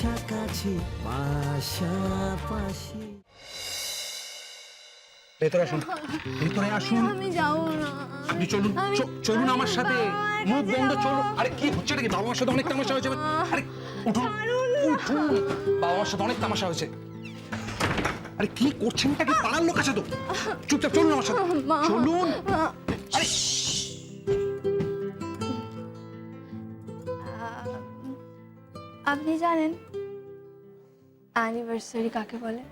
কাছাকাছি পাশাপাশি। ভেতরে আসুন, ভেতরে আসুন। আমি যাবো না। আপনি চলুন, চলুন আমার সাথে। মুখ বন্ধ, চলুন। আরে কি হচ্ছে নাকি? বাবা মার সাথে অনেক তামাশা হয়েছে। আরে উঠুন, উঠুন। বাবা মার সাথে অনেক তামাশা হয়েছে। আরে কি করছেন? কি পাড়ার লোক আছে তো? চুপচাপ চলুন আমার সাথে, চলুন। আরে আপনি জানেন অ্যানিভার্সারি কাকে বলে?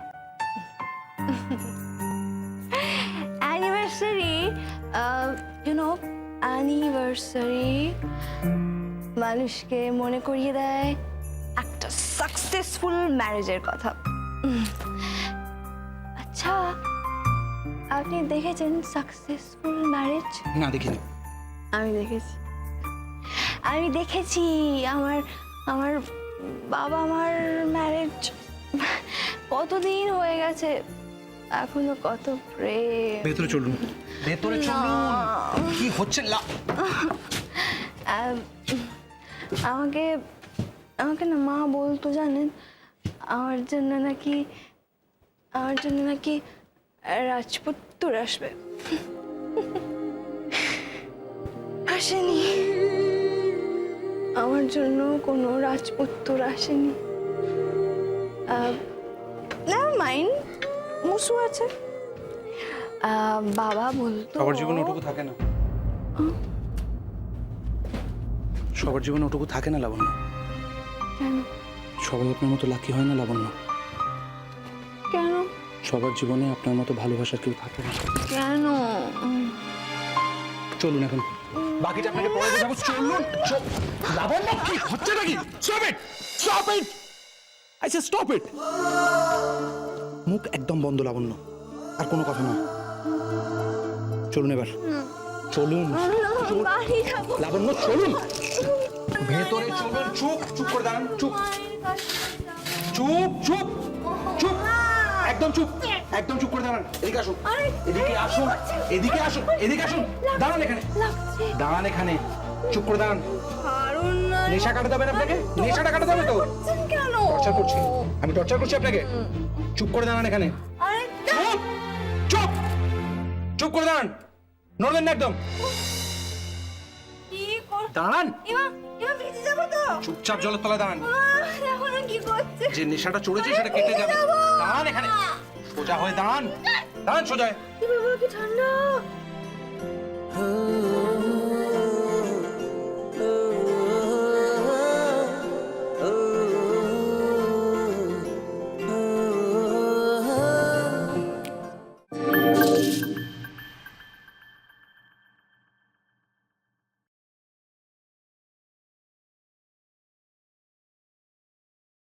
অ্যানিভার্সারি, অ্যানিভার্সারি মানুষকে মনে করিয়ে দেয় একটা সাকসেসফুল ম্যারেজের কথা। আচ্ছা, আপনি দেখেছেন সাকসেসফুল ম্যারেজ? না, দেখিনি। আমি দেখেছি। আমার বাবা মার ম্যারেজ কতদিন হয়ে গেছে, এখনো কত প্রেম। ভেতরে চলুন, ভেতরে চলুন। কি হচ্ছে? আমাকে না মা বলতো, জানেন, আমার জন্য নাকি রাজপুত্র আসবে। আসেনি, আমার জন্য কোনো রাজপুত্র আসেনি। নেভার মাইন্ড, মুসু আছে। বাবা বলতো সবার জীবনে ওটুকু থাকে না। সবার জীবনে ওটুকু থাকে না লাবণ্য। কেন? সবাই আপনার মতো লাকি হয় না লাবণ্য। কেন? সবার জীবনে আপনার মতো ভালোবাসার কেউ থাকে না। কেন? চলুন এখন, বাকিটা আপনাকে পরে বোঝাবো। চলুন। লাবণ্য, কি হচ্ছে নাকি? Stop it, stop it, I say stop it. মুখ একদম বন্ধ লাবণ্য, আর কোনো কথা নয়। চলুন এবার, চলুন। বাড়ি যাবো। লাবণ্য চলুন, ভেতরে চলুন। চুপ, চুপ করে দাঁড়ান। চুপ, চুপ, চুপ, চুপ, একদম চুপ, একদম চুপ করে দাঁড়ান। এদিকে আসুন, এদিকে আসুন, এদিকে আসুন, এদিকে আসুন। দাঁড়ান এখানে, দাঁড়ান এখানে। চুপ করে দাঁড়ান। নেশা কাটাতে হবে না আপনাকে? নেশাটা কাটাতে হবে তো? কেন? টর্চার করছি আমি, টর্চার করছি আপনাকে। চুপ করে দাঁড়ান এখানে। চুপ, চুপ, চুপ করে দাঁড়ান। নড়বেন না একদম। দাঁড়ান। চুপচাপ জলের তলায় দাঁড়ান। যে নেশাটা চড়েছে সেটা কেটে যাবে। দাঁড়ান এখানে, সোজা হয়ে দাঁড়ান। দাঁড়ান সোজা হয়ে। ঠান্ডা।